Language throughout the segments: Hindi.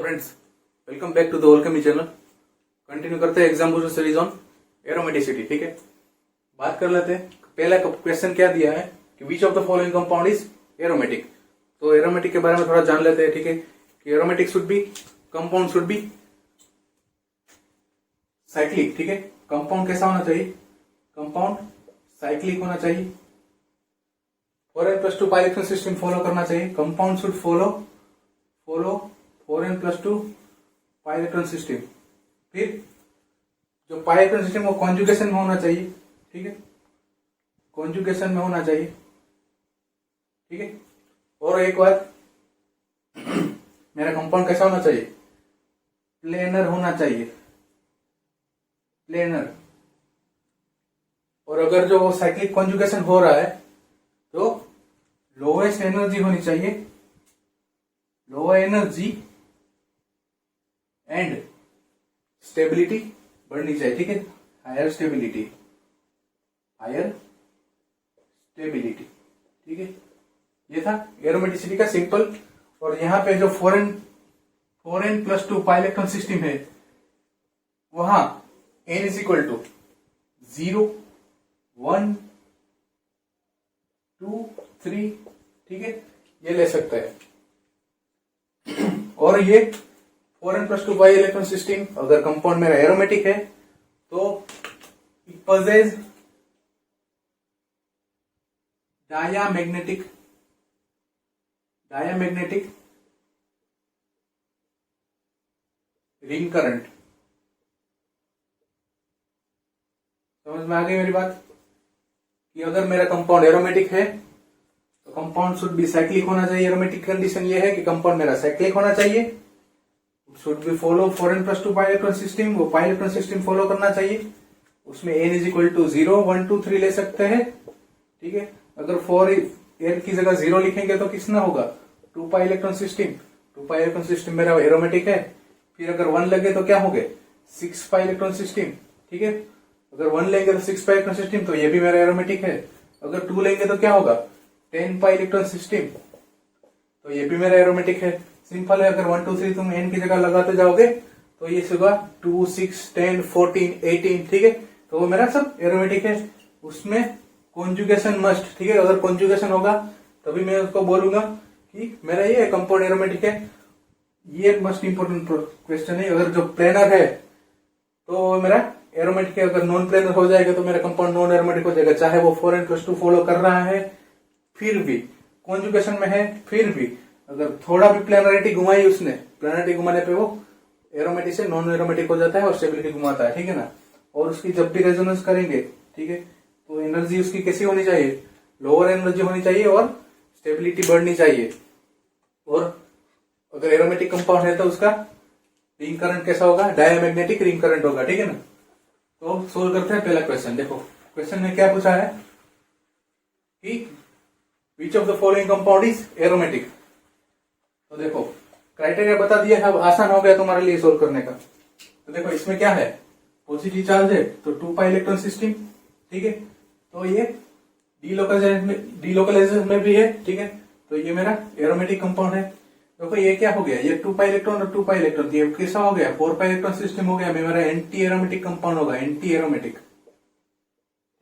Friends, welcome back to the Alchemy channel. Continue करते हैं एग्जाम्पल सीरीज ऑन एरोमेटिसिटी। ठीक है, बात कर लेते हैं। पहला क्वेश्चन क्या दिया है कि विच of the following compound is aromatic. तो एरोमेटिक के बारे में थोड़ा जान लेते हैं। ठीक है, कि aromatic should be, compound should be cyclic. ठीक है, कंपाउंड कैसा होना चाहिए? कंपाउंड साइक्लिक होना चाहिए। 4n+2 pi electron system follow करना चाहिए। Compound should follow 4n+2 pi electron system. फिर जो पाई इलेक्ट्रॉन सिस्टम वो कॉन्जुगेशन में होना चाहिए। ठीक है, कॉन्जुगेशन में होना चाहिए। ठीक है, और एक बात मेरा कंपाउंड कैसा होना चाहिए? प्लेनर होना चाहिए, प्लेनर। और अगर जो साइक्लिक कॉन्जुगेशन हो रहा है तो लोएस्ट एनर्जी होनी चाहिए, लोअर एनर्जी एंड स्टेबिलिटी बढ़नी चाहिए। ठीक है, हायर स्टेबिलिटी, हायर स्टेबिलिटी। ठीक है, ये था एरोमेटिसिटी का सिंपल। और यहां पे जो 4n+2 पाई इलेक्ट्रॉन सिस्टम है वहां n इज इक्वल टू 0, 1, 2, 3। ठीक है, ये ले सकते हैं। और ये 4n+2 पाई इलेक्ट्रॉन सिस्टम अगर कंपाउंड मेरा एरोमेटिक है तो इट पजेज डायामैग्नेटिक रिंग करंट। समझ में आ गई मेरी बात? कि अगर मेरा कंपाउंड एरोमेटिक है तो कंपाउंड शुड बी साइक्लिक होना चाहिए। एरोमेटिक कंडीशन ये है कि कंपाउंड मेरा साइक्लिक होना चाहिए। Should be follow 4n+2 pi electron system, वो पाई इलेक्ट्रॉन सिस्टम फॉलो करना चाहिए। उसमें n इज इक्वल टू 0, 1, 2, 3 ले सकते हैं। ठीक है, अगर 4n की जगह 0 लिखेंगे तो कितना होगा? 2 पाई इलेक्ट्रॉन सिस्टम। 2 पाई इलेक्ट्रॉन सिस्टम मेरा एरोमेटिक है। फिर अगर 1 लगे तो क्या हो गए? 6 पाई इलेक्ट्रॉन सिस्टम। ठीक है, अगर 1 लेंगे तो 6 पाई इलेक्ट्रॉन सिस्टम, तो ये भी मेरा एरोमेटिक है। अगर 2 लेंगे तो क्या होगा? 10 पाई इलेक्ट्रॉन सिस्टम, तो ये भी मेरा एरोमेटिक है। सिंपल है, अगर 1, 2, 3 तुम n की जगह लगाते जाओगे तो ये होगा 2, 6, 10, 14, 18। ठीक है, तो वो मेरा सब एरोमेटिक है। उसमें कॉन्जुगेशन मस्ट। ठीक है, अगर कॉन्जुगेशन होगा तभी मैं उसको बोलूंगा कि मेरा ये कंपाउंड एरोमेटिक है। ये मोस्ट इंपोर्टेंट क्वेश्चन है। अगर जो प्लेनर है तो मेरा एरोमेटिक है। अगर नॉन प्लेनर हो जाएगा तो मेरा कंपाउंड नॉन एरोमेटिक हो जाएगा। चाहे वो 4n+2 फॉलो कर रहा है फिर भी, कॉन्जुगेशन में है फिर भी, अगर थोड़ा भी प्लेनरिटी घुमाई उसने, प्लेनरिटी घुमाने पे वो एरोमेटिक से नॉन एरोमेटिक हो जाता है और स्टेबिलिटी घुमाता है। ठीक है ना। और उसकी जब भी रेजोनेंस करेंगे, ठीक है, तो एनर्जी उसकी कैसी होनी चाहिए? लोअर एनर्जी होनी चाहिए और स्टेबिलिटी बढ़नी चाहिए। और अगर एरोमेटिक कंपाउंड है तो उसका रिंग करंट कैसा होगा? डायमैग्नेटिक रिंग करंट होगा। ठीक है ना। तो सोल्व करते हैं पहला क्वेश्चन। देखो क्वेश्चन में क्या पूछा है कि विच of the following compound is aromatic. तो देखो क्राइटेरिया बता दिया है, अब आसान हो गया तुम्हारे लिए सोल्व करने का। तो देखो इसमें क्या है? पॉजिटिव चार्ज है तो 2 पाई इलेक्ट्रॉन सिस्टम। ठीक है, तो ये डीलोकलाइजेशन में भी है। ठीक है, तो ये मेरा एरोमेटिक कंपाउंड है। देखो ये क्या हो गया? ये 2 पाई इलेक्ट्रॉन और 2 पाई इलेक्ट्रॉन, ये कैसा हो गया? 4 पाई इलेक्ट्रॉन सिस्टम हो गया। मेरा एंटी एरोमेटिक कंपाउंड होगा, एंटी एरोमेटिक।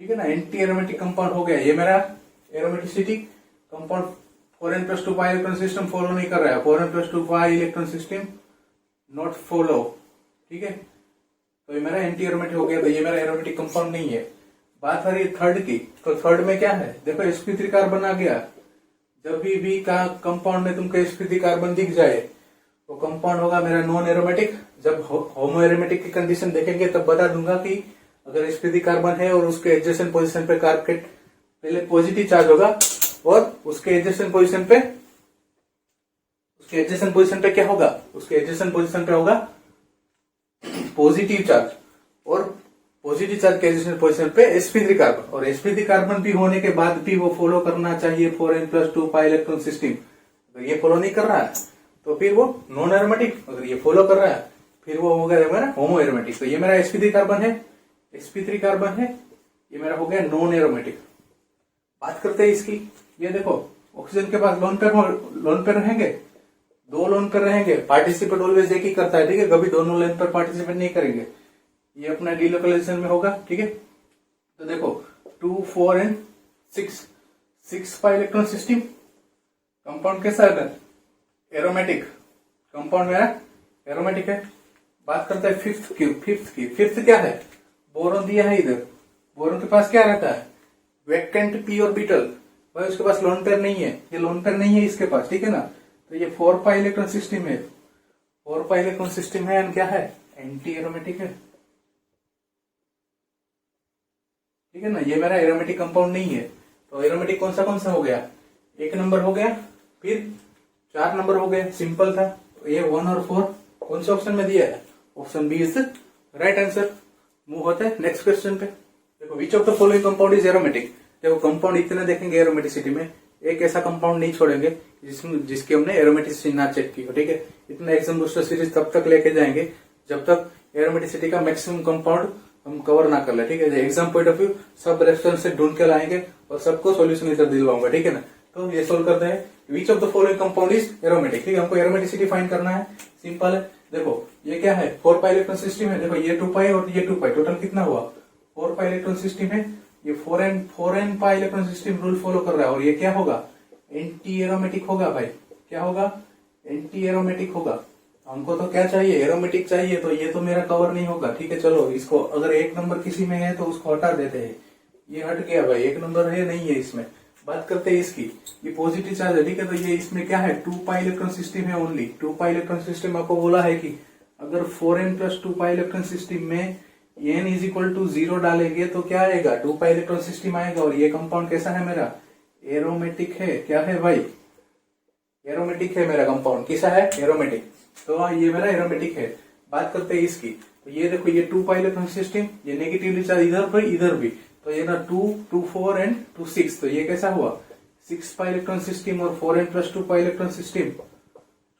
ठीक है ना, एंटी एरोमेटिक कंपाउंड हो गया। ये मेरा aromaticity compound 4n+2 pi electron system follow नहीं कर रहा है। 4n+2 pi electron system not follow. ठीक है, तो ये मेरा एंटी एरोमेटिक हो गया। तो ये मेरा एरोमेटिक कंपाउंड नहीं है। बात आ रही है थर्ड की, तो थर्ड में क्या है? देखो sp3 कार्बन आ गया। जब भी का कंपाउंड में तुमको sp3 कार्बन दिख जाए तो कंपाउंड होगा मेरा नॉन एरोमेटिक। जब होमो एरोमेटिक की कंडीशन देखेंगे तब बता दूंगा कि अगर sp3 कार्बन है और उसके एडजेसेंट पोजीशन पे कार्बेट पहले पॉजिटिव चार्ज होगा और उसके एडजेसेंट पोजीशन पे क्या होगा? उसके एडजेसेंट पोजीशन पे होगा पॉजिटिव चार्ज, और पॉजिटिव चार्ज के एडजेसेंट पोजीशन पे sp3 कार्बन। और sp3 कार्बन भी होने के बाद भी वो फॉलो करना चाहिए 4n+2 पाई इलेक्ट्रॉन सिस्टम। अगर ये फॉलो नहीं कर रहा है तो फिर वो नॉन एरोमेटिक। अगर ये फॉलो कर रहा है फिर वो हो गया मेरा होमो एरोमेटिक। तो ये मेरा sp3 कार्बन है, sp3 कार्बन है, ये मेरा हो गया नॉन एरोमेटिक। बात करते हैं इसकी। ये देखो ऑक्सीजन के पास लोन पेयर रहेंगे दो लोन पर रहेंगे, पार्टिसिपेट ऑलवेज एक ही करता है, ठीक है, कभी दोनों लोन पर पार्टिसिपेट नहीं करेंगे। ये अपना डीलोकलाइजेशन में होगा, ठीक है। तो देखो 2, 4 and 6 pi electron system. Compound कैसा है? एरोमेटिक। कंपाउंड मेरा एरोमेटिक है। बात करते हैं फिफ्थ क्या है? बोरोन दिया है इधर। बोरोन के पास क्या रहता है? Vacant P orbital. भाई उसके पास लोन पेयर नहीं है, ये लोन पेयर नहीं है इसके पास, ठीक है ना। तो ये 4 पाई इलेक्ट्रॉन सिस्टम है। 4 पाई इलेक्ट्रॉन सिस्टम है, क्या है? एंटी एरोमेटिक है, ठीक है ना। ये मेरा एरोमेटिक कंपाउंड नहीं है। तो एरोमेटिक कौन सा हो गया? 1 नंबर हो गया, फिर 4 नंबर हो गया, सिंपल था। तो ये 1 और 4 कौन से ऑप्शन में दिया है? Option B is right answer. Move होता है नेक्स्ट क्वेश्चन पे। देखो which of the following compound is aromatic. देखो कंपाउंड इतने देखेंगे एरोमेटिसिटी में, एक ऐसा कंपाउंड नहीं छोड़ेंगे जिसकी हमने एरोमेटिसिटी ना चेक की हो, ठीक है। इतना एग्जाम बूस्टर सीरीज तब तक लेके जाएंगे जब तक एरोमेटिसिटी का मैक्सिमम कंपाउंड हम कवर ना कर ले, ठीक है। एग्जाम पॉइंट ऑफ व्यू सब रेफरेंस से ढूंढ के लाएंगे और सबको सोल्यूशन इधर दिलवाऊंगा, ठीक है ना। तो ये सोल्व करते हैं। विच of the following compound is aromatic, ठीक है। हमको एरोमेटिसिटी फाइंड करना है, सिंपल है। देखो ये क्या है? 4 पाई इलेक्ट्रॉन सिस्टम है। देखो ये 2 पाई और ये 2 पाई, टोटल कितना हुआ? 4 पाई इलेक्ट्रॉन सिस्टम है। ये 4n पाई इलेक्ट्रॉन सिस्टम रूल फॉलो कर रहा है और ये क्या होगा? एंटी एरोमेटिक होगा भाई। क्या होगा? एंटी एरोमेटिक होगा। हमको तो क्या चाहिए? एरोमेटिक चाहिए। तो ये तो मेरा कवर नहीं होगा, ठीक है। चलो इसको अगर 1 नंबर किसी में है तो उसको हटा देते हैं। ये हट गया भाई, 1 नंबर है नहीं है इसमें। बात करते हैं इसकी। ये पॉजिटिव चार्ज है, ठीक है। तो ये इसमें क्या है? 2 पाई इलेक्ट्रॉन सिस्टम है ओनली। 2 पाई इलेक्ट्रॉन सिस्टम आपको बोला है कि अगर 4n + 2 पाई इलेक्ट्रॉन सिस्टम में n = 0 डालेंगे तो क्या आएगा? 2 पाई इलेक्ट्रॉन सिस्टम आएगा। और ये कंपाउंड कैसा है मेरा? एरोमेटिक है। क्या है भाई? एरोमेटिक है मेरा कंपाउंड। किसा है? एरोमेटिक। तो ये मेरा एरोमेटिक है। बात करते हैं इसकी। तो ये देखो ये 2 पाई इलेक्ट्रॉन सिस्टम, ये नेगेटिवली चार्ज इधर भी। तो ये ना 2, 2, 4 एंड 2, 6। तो ये कैसा हुआ? 6 पाई इलेक्ट्रॉन सिस्टम और 4n + 2 पाई इलेक्ट्रॉन सिस्टम।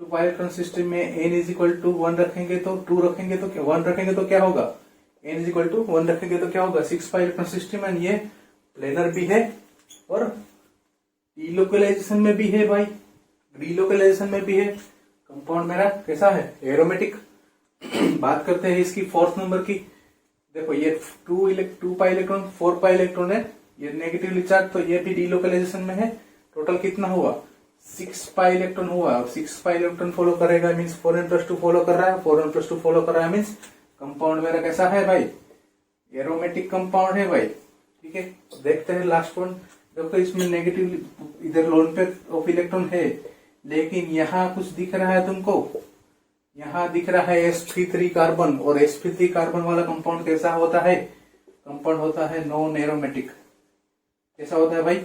2 पाई इलेक्ट्रॉन सिस्टम में n = 1 रखेंगे तो 2 रखेंगे तो 1 रखेंगे तो क्या होगा? n = 1 रखेंगे तो क्या होगा? 6 पाई इलेक्ट्रॉन सिस्टम एंड ये प्लेनर भी है और डीलोकलाइजेशन में भी है भाई। डीलोकलाइजेशन में भी है। कंपाउंड मेरा कैसा है? एरोमेटिक। बात करते हैं इसकी 4th नंबर की। देखो ये 2 पाई इलेक्ट्रॉन 4 पाई इलेक्ट्रॉन है, ये नेगेटिवली चार्ज, तो ये भी डीलोकलाइजेशन में है। टोटल कितना हुआ? 6 पाई इलेक्ट्रॉन हुआ। 6 पाई इलेक्ट्रॉन फॉलो करेगा मीन्स 4n + 2 फॉलो कर रहा है। 4n + 2 फॉलो कर रहा है मीन्स कंपाउंड मेरा कैसा है भाई? एरोमेटिक कंपाउंड है भाई, ठीक है। देखते हैं लास्ट पॉइंट। देखो इसमें नेगेटिव इधर लोन पे ऑफ इलेक्ट्रॉन है, लेकिन यहाँ कुछ दिख रहा है तुमको। यहाँ दिख रहा है sp3 कार्बन, और sp3 कार्बन वाला कंपाउंड कैसा होता है? कंपाउंड होता है नॉन एरोमेटिक। कैसा होता है भाई?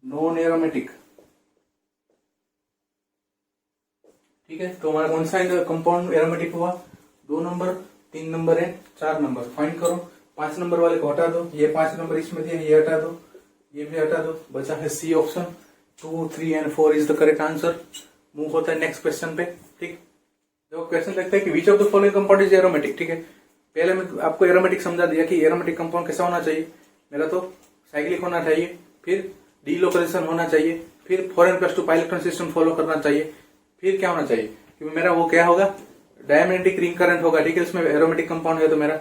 नॉन एरोमेटिक, ठीक है। तो हमारा कौन सा कंपाउंड एरोमेटिक हुआ? 2 नंबर, 3 नंबर है, 4 नंबर। फाइंड करो। 5 नंबर वाले को हटा दो। ये 5 नंबर इसमें दिया, ये हटा दो, ये भी हटा दो। बचा है C option. 2, 3 and 4 is the correct answer. Move होता है नेक्स्ट क्वेश्चन पे, ठीक। देखो क्वेश्चन देखते हैं कि विच of the following compound is aromatic, ठीक है। पहले मैं आपको एरोमेटिक समझा दिया कि एरोमेटिक कंपाउंड कैसा होना चाहिए। मेरा तो साइक्लिक होना चाहिए, फिर डीलोकलाइजेशन होना चाहिए, फिर 4n + 2 पाई इलेक्ट्रॉन सिस्टम फॉलो करना चाहिए, फिर क्या होना चाहिए कि मेरा वो क्या होगा? डायमैग्नेटिक रिंग करंट होगा, ठीक है। उसमें एरोमेटिक कंपाउंड है तो मेरा,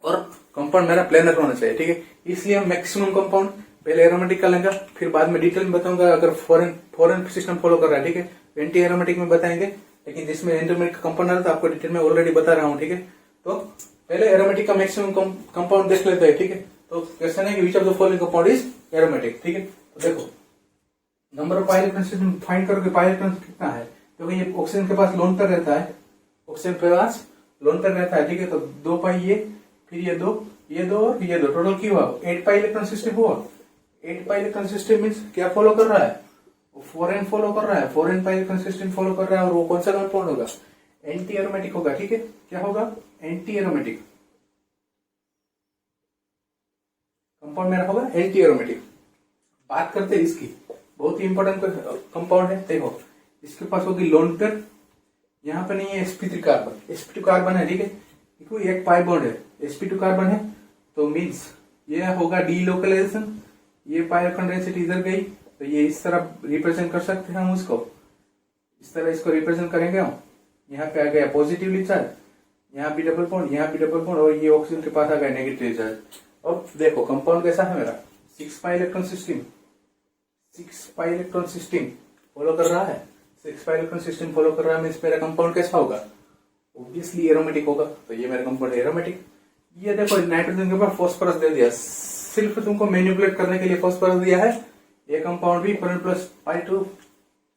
और कंपाउंड मेरा प्लेनर होना चाहिए, ठीक है। इसलिए हम मैक्सिमम कंपाउंड पहले एरोमेटिक का लेंगे, फिर बाद में डिटेल में बताऊंगा अगर फॉरेन सिस्टम फॉलो कर रहा है, ठीक है। एंटी एरोमेटिक में बताएंगे, लेकिन जिसमें एरोमेटिक कंपाउंड है तो आपको डिटेल में ऑलरेडी बता रहा हूँ, ठीक है। तो पहले एरोमेटिक का मैक्सिमम कंपाउंड देख लेते हैं, ठीक है। तो क्वेश्चन है कि विच of the following compound is aromatic, ठीक है। तो देखो number of pi electron system find करोगे, पाई इलेक्ट्रॉन कितना है। क्योंकि ये ऑक्सीजन के पास लोन पर रहता है, ऑक्सीजन के पास लोन पर रहता है, ठीक है। तो 2 पाई ये, फिर ये 2, ये 2 और ये 2, टोटल क्या हुआ? 8 पाई इलेक्ट्रॉन सिस्टम हुआ। 8 पाई इलेक्ट्रॉन सिस्टम मीन्स क्या फॉलो कर रहा है? 4n फॉलो कर रहा है, 4n पाई इलेक्ट्रॉन सिस्टम फॉलो कर रहा है। और वो कौन सा कंपाउंड होगा? एंटी एरोमेटिक होगा, ठीक है। क्या होगा? एंटी एरोमेटिक कंपाउंड मेरा होगा, एंटी एरोमेटिक। बात करते हैं इसकी, बहुत ही इंपॉर्टेंट कंपाउंड है। देखो इसके पास होगी लोन पेयर, यहाँ पे नहीं है sp3 कार्बन, sp2 कार्बन है, ठीक है। देखो एक पाई बॉन्ड है, sp2 कार्बन है, तो मीन्स ये होगा डीलोकलाइजेशन। ये पाई इलेक्ट्रॉन डेंसिटी इधर गई, तो ये इस तरह रिप्रेजेंट कर सकते हैं हम उसको। इस तरह इसको रिप्रेजेंट करेंगे हम। यहाँ पे आ गया पॉजिटिवली चार्ज, यहाँ भी डबल बॉन्ड, यहाँ भी डबल बॉन्ड, और ये ऑक्सीजन के पास आ गया नेगेटिव चार्ज। अब देखो कंपाउंड कैसा है मेरा, 6 pi electron system, 6 pi electron system follow कर रहा है, 6 पाई इलेक्ट्रॉन सिस्टम फॉलो कर रहा है। मीन्स मेरा कंपाउंड कैसा होगा, ऑब्वियसली एरोमेटिक होगा। तो ये मेरा कंपाउंड एरोमेटिक। ये देखो नाइट्रोजन के ऊपर फास्फोरस दे दिया, सिर्फ तुमको मैनिपुलेट करने के लिए फास्फोरस दिया है। ये कंपाउंड भी 4n+2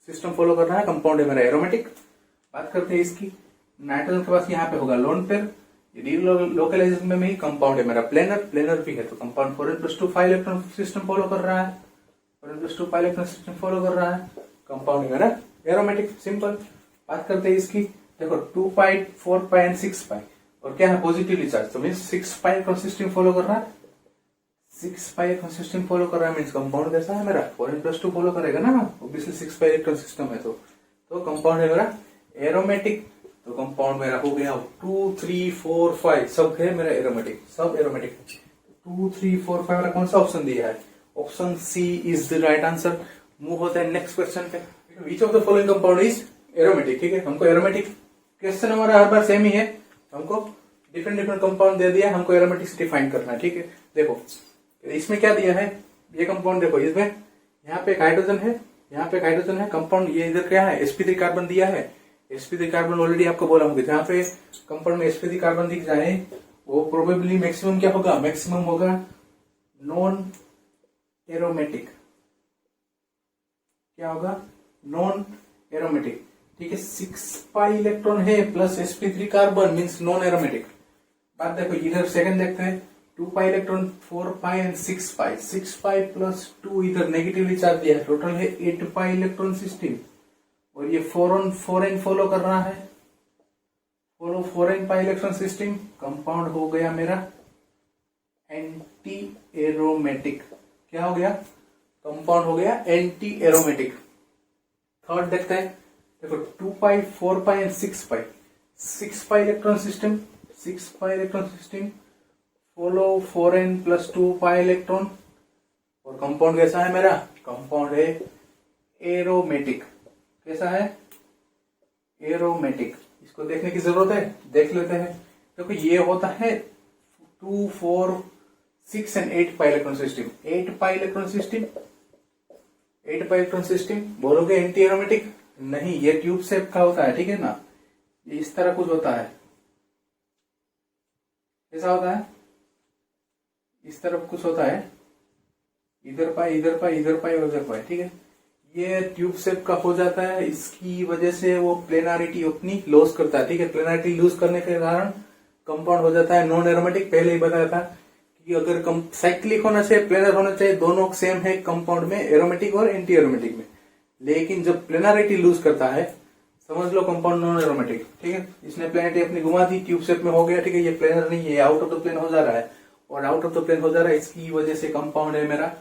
सिस्टम फॉलो कर रहा है, कंपाउंड है मेरा एरोमेटिक। बात करते हैं इसकी, नाइट्रोजन के पास यहाँ पे होगा लोन पेयर, लोकलाइजेशन में ही कंपाउंड है मेरा प्लेनर, प्लेनर भी है तो compound 4n+2 5 electron system follow कर रहा है, 4n+2 5 इलेक्ट्रॉन सिस्टम फॉलो कर रहा है, कंपाउंड है मेरा एरोमेटिक, सिंपल। बात करते हैं इसकी, देखो 2 पाई, 4 पाई एंड 6 पाई, और क्या है पॉजिटिवली चार्ज, तो means 6 pi electron system follow कर रहा है, 6 पाई इलेक्ट्रॉन सिस्टम फॉलो कर रहा है। मीन्स कंपाउंड कैसा है मेरा, 4n+2 फॉलो करेगा ना, ऑब्वियसली 6 पाई इलेक्ट्रॉन सिस्टम है तो कंपाउंड है मेरा एरोमेटिक। तो कंपाउंड मेरा हो गया 2 3 4 5 सब है मेरा एरोमेटिक, सब एरोमेटिक। 2 3 4 5 मेरा कौन सा ऑप्शन दिया है, option C is the right answer. Move होता है नेक्स्ट क्वेश्चन पे, which of the following compound is aromatic. ठीक है, हमको एरोमेटिक क्वेश्चन हमारा हर बार सेम ही है, हमको डिफरेंट डिफरेंट कंपाउंड दे दिया, हमको एरोमेटिक डिफाइन करना है। ठीक है, देखो इसमें क्या दिया है, ये कंपाउंड देखो, इसमें यहाँ पे एक हाइड्रोजन है, यहाँ पे एक हाइड्रोजन है, कंपाउंड ये इधर क्या है, sp3 कार्बन दिया है। sp3 कार्बन ऑलरेडी आपको बोला होगा, जहाँ पे कंपाउंड में sp3 कार्बन दिख जाए वो प्रोबेबली मैक्सिमम क्या होगा, मैक्सिमम होगा नॉन एरोमेटिक। क्या होगा, नॉन एरोमेटिक। ठीक है, 6 पाई इलेक्ट्रॉन है plus sp3 carbon means non aromatic. बात देखो इधर सेकंड देखते हैं, 2 pi electron, 4 pi and 6 pi, 6 pi plus 2 इधर नेगेटिवली चार्ज दिया है, टोटल है 8 पाई इलेक्ट्रॉन सिस्टम, और ये 4n फॉलो कर रहा है, फॉलो 4n पाई इलेक्ट्रॉन सिस्टम, कंपाउंड हो गया मेरा एंटी एरोमेटिक। क्या हो गया, कंपाउंड हो गया एंटी एरोमेटिक। थर्ड देखते हैं, देखो 2 pi, 4 pi and 6 pi, 6 pi electron system, 6 pi electron system follow 4n+2 pi electron, और कंपाउंड कैसा है मेरा, कंपाउंड है एरोमेटिक। कैसा है, एरोमेटिक। इसको देखने की जरूरत है, देख लेते हैं। देखो ये होता है 2 4 6 and 8 pi electron system, 8 pi electron system, 8 pi electron system, बोलोगे एंटी एरोमेटिक, नहीं, ये ट्यूब शेप का होता है। ठीक है ना, ये इस तरह कुछ होता है, कैसा होता है, इस तरफ कुछ होता है, इधर पाई इधर पाई इधर पाई और इधर पाई। ठीक है, ये ट्यूब शेप का हो जाता है, इसकी वजह से वो प्लेनारिटी अपनी लॉस करता है। ठीक है, प्लेनारिटी लूज करने के कारण कंपाउंड हो जाता है नॉन एरोमेटिक। पहले ही बताया था कि अगर साइक्लिक होना चाहिए, प्लेनर होना चाहिए, दोनों सेम है कंपाउंड में, एरोमेटिक और एंटी एरोमेटिक में। लेकिन जब प्लेनारिटी लूज करता है, समझ लो कंपाउंड नॉन एरोमेटिक। ठीक है, इसने प्लेनारिटी अपनी घुमा दी, ट्यूब शेप में हो गया। ठीक है, ये प्लेनर नहीं है, आउट ऑफ द प्लेन हो जा रहा है, और आउट ऑफ द प्लेन हो जा रहा है, इसकी वजह से कंपाउंड है मेरा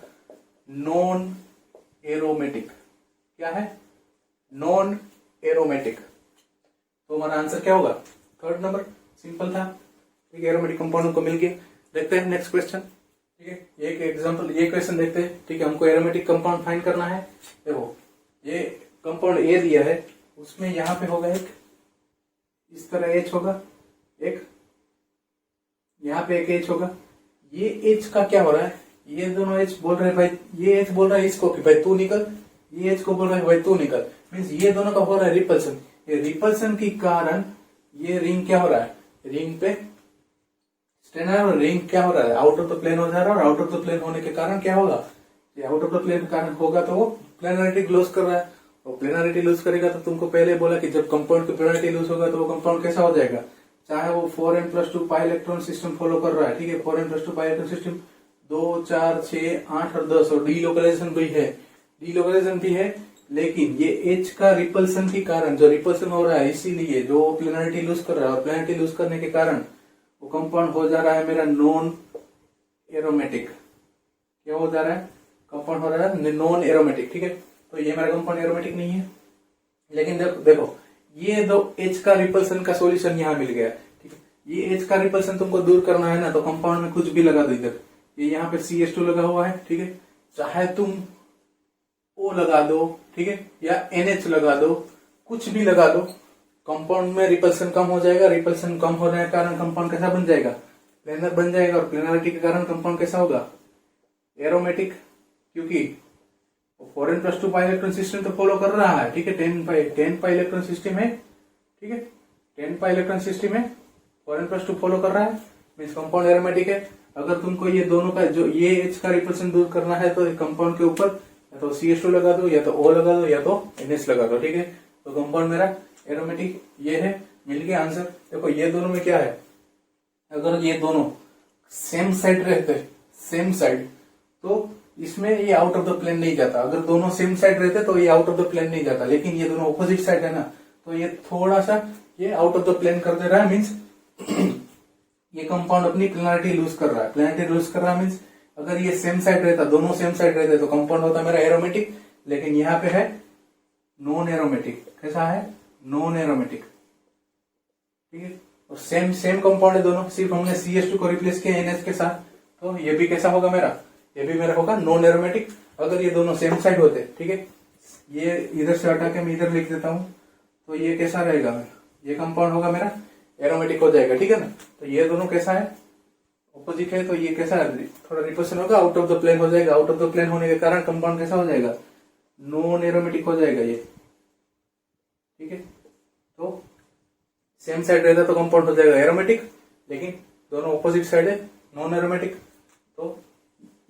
नॉन एरोमेटिक। क्या है, नॉन एरोमेटिक। तो हमारा आंसर क्या होगा, थर्ड नंबर, सिंपल था। ठीक है, एरोमेटिक कंपाउंड को मिलके देखते हैं नेक्स्ट क्वेश्चन। ठीक है, एक एग्जांपल, ये क्वेश्चन देखते हैं। ठीक है, हमको एरोमेटिक कंपाउंड फाइंड करना है। देखो ये कंपाउंड ए दिया है, उसमें यहाँ पे होगा एक इस तरह H होगा, एक यहाँ पे एक H होगा। ये H का क्या हो रहा है, ये दोनों H बोल रहे हैं भाई, ये H बोल रहा है इसको कि भाई तू निकल, ये H को बोल रहा है भाई तू निकल। मीन्स ये दोनों का हो रहा है रिपल्सन। ये रिपल्सन के कारण ये रिंग क्या हो रहा है, रिंग पे स्टेनर, रिंग क्या हो रहा है, आउट ऑफ द प्लेन हो जा रहा है, और आउट ऑफ द प्लेन होने के कारण क्या होगा, ये आउट ऑफ द प्लेन के कारण होगा तो वो प्लेनारिटी लूज कर रहा है। और प्लेनारिटी लूज करेगा तो तुमको पहले बोला कि जब कंपाउंड की प्लेनारिटी लूज होगा तो वो कंपाउंड कैसा हो जाएगा, चाहे वो 4n+2 pi electron system follow कर रहा है। ठीक है, 4n+2 पाई इलेक्ट्रॉन सिस्टम 2 4 6 8 और 10, और डीलोकलाइजेशन भी है, डीलोकलाइजेशन भी है। लेकिन ये H का रिपल्सन के कारण, जो रिपल्सन हो रहा है, इसीलिए जो प्लेनारिटी लूज कर रहा है, और प्लेनारिटी लूज करने के कारण वो कंपाउंड हो जा रहा है मेरा नॉन एरोमेटिक। क्या हो जा रहा है, कंपाउंड हो रहा है नॉन एरोमेटिक। ठीक है, तो ये मेरा कंपाउंड एरोमेटिक नहीं है। लेकिन देखो ये दो H का रिपल्सन का सॉल्यूशन यहाँ मिल गया। ठीक है, ये H का रिपल्सन तुमको दूर करना है ना, तो कंपाउंड में कुछ भी लगा दो। इधर ये यहाँ पे CH2 लगा हुआ है। ठीक है, चाहे तुम O लगा दो, ठीक है, या NH लगा दो, कुछ भी लगा दो, कंपाउंड में रिपल्सन कम हो जाएगा। रिपल्सन कम होने के कारण कंपाउंड कैसा बन जाएगा? प्लेनर बन जाएगा। और प्लेनरिटी के कारण कंपाउंड कैसा होगा? एरोमेटिक। क्योंकि 4n+2 पाई इलेक्ट्रॉन सिस्टम तो फॉलो कर रहा है, ठीक है। 10 पाई इलेक्ट्रॉन सिस्टम है, ठीक है। 10 पाई इलेक्ट्रॉन सिस्टम है, 4n+2 फॉलो कर रहा है, मीन्स कंपाउंड एरोमेटिक है। अगर तुमको ये दोनों का जो ये H का रिपल्सन दूर करना है तो कंपाउंड के ऊपर या तो CH2 लगा दो, या तो O लगा दो, या तो NH लगा दो, ठीक है। तो कंपाउंड मेरा एरोमेटिक ये है। मिल गया आंसर। देखो ये दोनों में क्या है, अगर ये दोनों सेम साइड रहते, सेम साइड, तो इसमें ये आउट ऑफ द प्लेन नहीं जाता। अगर दोनों सेम साइड रहते तो ये आउट ऑफ द प्लेन नहीं जाता। लेकिन ये दोनों ऑपोजिट साइड है ना, तो ये थोड़ा सा ये आउट ऑफ द प्लेन कर दे रहा है। मीन्स ये कंपाउंड अपनी प्लेनरिटी लूज कर रहा है। प्लेनरिटी लूज कर रहा है मीन्स अगर ये सेम साइड रहता, दोनों सेम साइड रहते, तो कंपाउंड होता मेरा एरोमेटिक। लेकिन यहाँ पे है नॉन एरोमेटिक। कैसा है? नॉन एरोमेटिक, ठीक है। और सेम कंपाउंड है दोनों, सिर्फ हमने CH2 को रिप्लेस किया NH के साथ। तो ये भी कैसा होगा मेरा? ये भी मेरा होगा नॉन एरोमेटिक। अगर ये दोनों सेम साइड होते, ठीक है, ये इधर से हटा के मैं इधर लिख देता हूं, तो ये कैसा रहेगा मेरा? ये कंपाउंड होगा मेरा एरोमेटिक हो जाएगा, ठीक है ना। तो ये दोनों कैसा है? ऑपोजिट है, तो ये कैसा है? थोड़ा रिपल्सन होगा, आउट ऑफ द प्लेन हो जाएगा। आउट ऑफ द प्लेन होने के कारण कंपाउंड कैसा हो जाएगा? नॉन एरोमेटिक हो जाएगा ये, ठीक है। तो सेम साइड रहता तो कंपाउंड हो जाएगा एरोमेटिक, लेकिन दोनों ऑपोजिट साइड है, नॉन एरोमेटिक। तो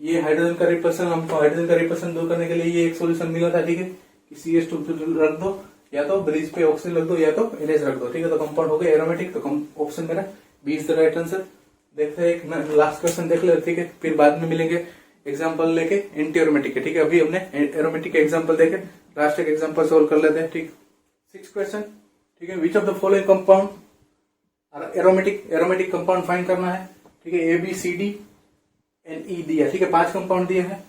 ये हाइड्रोजन का रिपल्सन, हमको हाइड्रोजन का रिपल्सन दूर करने के लिए ये एक सोल्यूशन मिला था, ठीक है, कि CH2 रख दो, या तो ब्रिज पे ऑक्सीजन रख दो, या तो NH रख दो, ठीक है। तो कंपाउंड हो गया एरोमेटिक। तो ऑप्शन मेरा B is the right answer. देखते हैं एक लास्ट क्वेश्चन देख ले, ठीक है, फिर बाद में मिलेंगे एग्जाम्पल लेके एंटी एरोमेटिक के, ठीक है। अभी हमने एरोमेटिक के एग्जाम्पल देखे, लास्ट एक एग्जाम्पल सोल्व कर लेते हैं, ठीक। 6 क्वेश्चन, ठीक है। विच of the following compound aromatic compound find करना है, ठीक है। ABCDNE दिया, ठीक है, 5 कंपाउंड दिए हैं।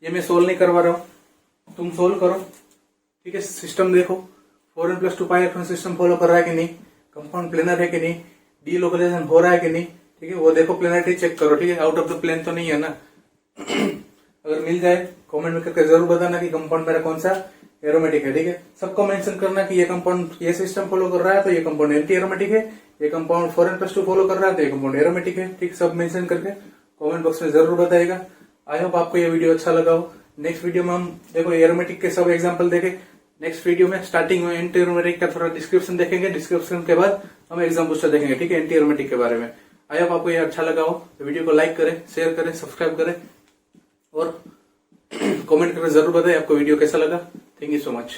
ये मैं सोल्व नहीं करवा रहा हूं, तुम सोल्व करो, ठीक है। सिस्टम देखो, 4n+2 pi electron system follow कर रहा है कि नहीं, कंपाउंड प्लेनर है कि नहीं, डीलोकलाइजेशन हो रहा है कि नहीं, ठीक है। वो देखो, प्लेनरिटी चेक करो, ठीक है, आउट ऑफ द प्लेन तो नहीं है ना। अगर मिल जाए कमेंट में करके जरूर बताना कि कंपाउंड मेरा कौन सा एरोमेटिक है, ठीक है। सबको मेंशन करना कि ये कंपाउंड ये सिस्टम फॉलो कर रहा है तो ये कंपाउंड एंटी एरोमेटिक है, ये कंपाउंड 4n+2 फॉलो कर रहा है तो ये कंपाउंड एरोमेटिक है, ठीक। सब मेंशन करके कमेंट बॉक्स में जरूर बताएगा। आई होप आपको ये वीडियो अच्छा लगा हो। नेक्स्ट वीडियो में हम देखो एरोमेटिक के सब एग्जाम्पल देखें। नेक्स्ट वीडियो में स्टार्टिंग में एंटी एरोमेटिक का थोड़ा डिस्क्रिप्शन देखेंगे, डिस्क्रिप्शन के बाद हम एग्जाम बूस्टर देखेंगे, ठीक है, एंटी एरोमेटिक के बारे में। आई होप आपको ये अच्छा लगा हो। तो वीडियो को लाइक करें, शेयर करें, सब्सक्राइब करें और कमेंट करके जरूर बताएं आपको वीडियो कैसा लगा। Thank you so much.